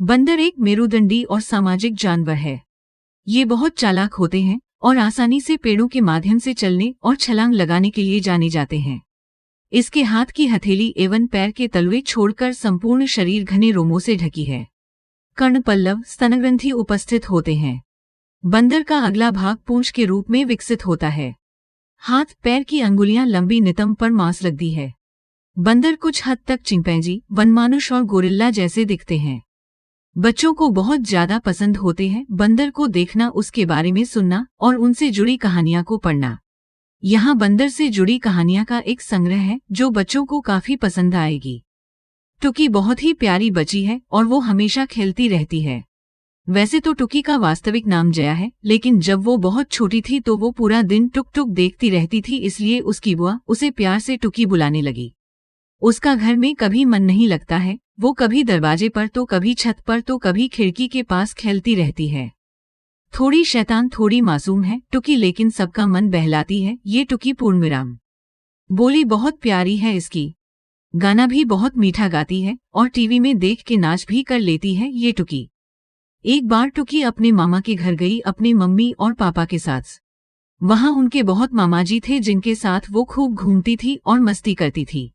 बंदर एक मेरुदंडी और सामाजिक जानवर है। ये बहुत चालाक होते हैं और आसानी से पेड़ों के माध्यम से चलने और छलांग लगाने के लिए जाने जाते हैं। इसके हाथ की हथेली एवं पैर के तलवे छोड़कर संपूर्ण शरीर घने रोमों से ढकी है। कर्णपल्लव स्तनग्रंथि उपस्थित होते हैं। बंदर का अगला भाग पूंछ के रूप में विकसित होता है। हाथ पैर की अंगुलियां लंबी नितंब पर मांस लगती है। बंदर कुछ हद तक चिंपैंजी, वनमानुष और गोरिल्ला जैसे दिखते हैं। बच्चों को बहुत ज्यादा पसंद होते हैं बंदर को देखना, उसके बारे में सुनना और उनसे जुड़ी कहानियां को पढ़ना। यहाँ बंदर से जुड़ी कहानियां का एक संग्रह है जो बच्चों को काफी पसंद आएगी। टुकी बहुत ही प्यारी बच्ची है और वो हमेशा खेलती रहती है। वैसे तो टुकी का वास्तविक नाम जया है, लेकिन जब वो बहुत छोटी थी तो वो पूरा दिन टुक टुक देखती रहती थी, इसलिए उसकी बुआ उसे प्यार से टुकी बुलाने लगी। उसका घर में कभी मन नहीं लगता है। वो कभी दरवाजे पर तो कभी छत पर तो कभी खिड़की के पास खेलती रहती है। थोड़ी शैतान थोड़ी मासूम है टुकी, लेकिन सबका मन बहलाती है ये टुकी पूर्णविराम। बोली बहुत प्यारी है इसकी। गाना भी बहुत मीठा गाती है और टीवी में देख के नाच भी कर लेती है ये टुकी। एक बार टुकी अपने मामा के घर गई अपने मम्मी और पापा के साथ। वहां उनके बहुत मामाजी थे जिनके साथ वो खूब घूमती थी और मस्ती करती थी।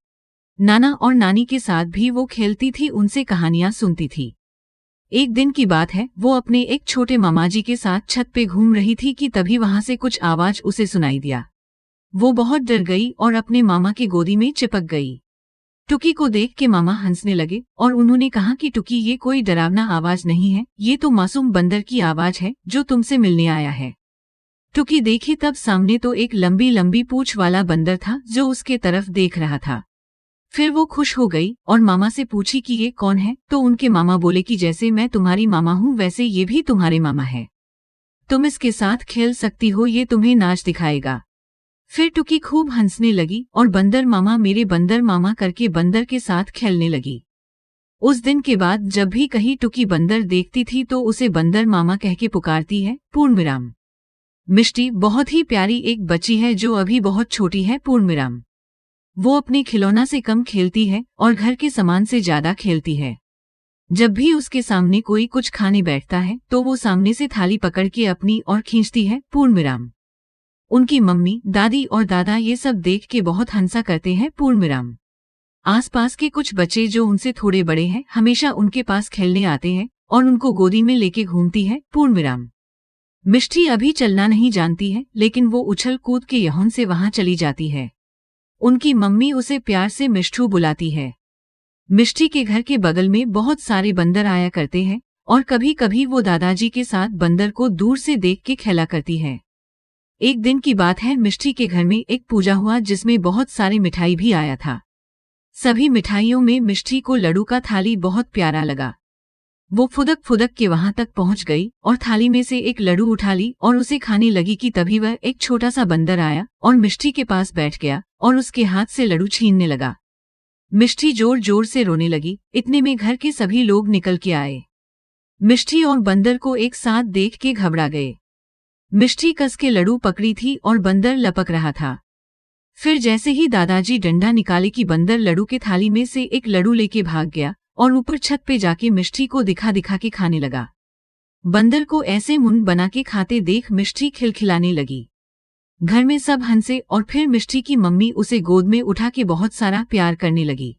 नाना और नानी के साथ भी वो खेलती थी, उनसे कहानियां सुनती थी। एक दिन की बात है, वो अपने एक छोटे मामाजी के साथ छत पे घूम रही थी कि तभी वहां से कुछ आवाज उसे सुनाई दिया। वो बहुत डर गई और अपने मामा की गोदी में चिपक गई। टुकी को देख के मामा हंसने लगे और उन्होंने कहा कि टुकी, ये कोई डरावना आवाज नहीं है, ये तो मासूम बंदर की आवाज है जो तुमसे मिलने आया है। टुकी देखी तब सामने तो एक लंबी लंबी पूंछ वाला बंदर था जो उसके तरफ देख रहा था। फिर वो खुश हो गई और मामा से पूछी कि ये कौन है, तो उनके मामा बोले कि जैसे मैं तुम्हारी मामा हूँ वैसे ये भी तुम्हारे मामा है। तुम इसके साथ खेल सकती हो, ये तुम्हें नाच दिखाएगा। फिर टुकी खूब हंसने लगी और बंदर मामा, मेरे बंदर मामा करके बंदर के साथ खेलने लगी। उस दिन के बाद जब भी कहीं टुकी बंदर देखती थी तो उसे बंदर मामा कह के पुकारती है। पूर्णविराम। मिष्टी बहुत ही प्यारी एक बच्ची है जो अभी बहुत छोटी है। पूर्णविराम। वो अपने खिलौना से कम खेलती है और घर के सामान से ज्यादा खेलती है। जब भी उसके सामने कोई कुछ खाने बैठता है तो वो सामने से थाली पकड़ के अपनी ओर खींचती है। पूर्णविराम। उनकी मम्मी, दादी और दादा ये सब देख के बहुत हंसा करते हैं। पूर्णविराम। आसपास के कुछ बच्चे जो उनसे थोड़े बड़े हैं हमेशा उनके पास खेलने आते हैं और उनको गोदी में लेके घूमती है। पूर्णविराम। मिष्टी अभी चलना नहीं जानती है, लेकिन वो उछल कूद के यौन से वहां चली जाती है। उनकी मम्मी उसे प्यार से मिष्ठू बुलाती है। मिष्टी के घर के बगल में बहुत सारे बंदर आया करते हैं और कभी कभी वो दादाजी के साथ बंदर को दूर से देख के खेला करती है। एक दिन की बात है, मिष्टी के घर में एक पूजा हुआ जिसमें बहुत सारी मिठाई भी आया था। सभी मिठाइयों में मिष्टी को लड्डू का थाली बहुत प्यारा लगा। वो फुदक फुदक के वहां तक पहुंच गई और थाली में से एक लड्डू उठा ली और उसे खाने लगी कि तभी वह एक छोटा सा बंदर आया और मिष्टी के पास बैठ गया और उसके हाथ से लड्डू छीनने लगा। मिष्टी जोर जोर से रोने लगी। इतने में घर के सभी लोग निकल के आए। मिष्टी और बंदर को एक साथ देख के घबरा गए। मिष्टी कस के लड्डू पकड़ी थी और बंदर लपक रहा था। फिर जैसे ही दादाजी डंडा निकाले कि बंदर लड्डू के थाली में से एक लड्डू लेके भाग गया और ऊपर छत पे जाके मिष्टी को दिखा दिखा के खाने लगा। बंदर को ऐसे मुंह बना के खाते देख मिष्टी खिलखिलाने लगी। घर में सब हंसे और फिर मिष्टी की मम्मी उसे गोद में उठा के बहुत सारा प्यार करने लगी।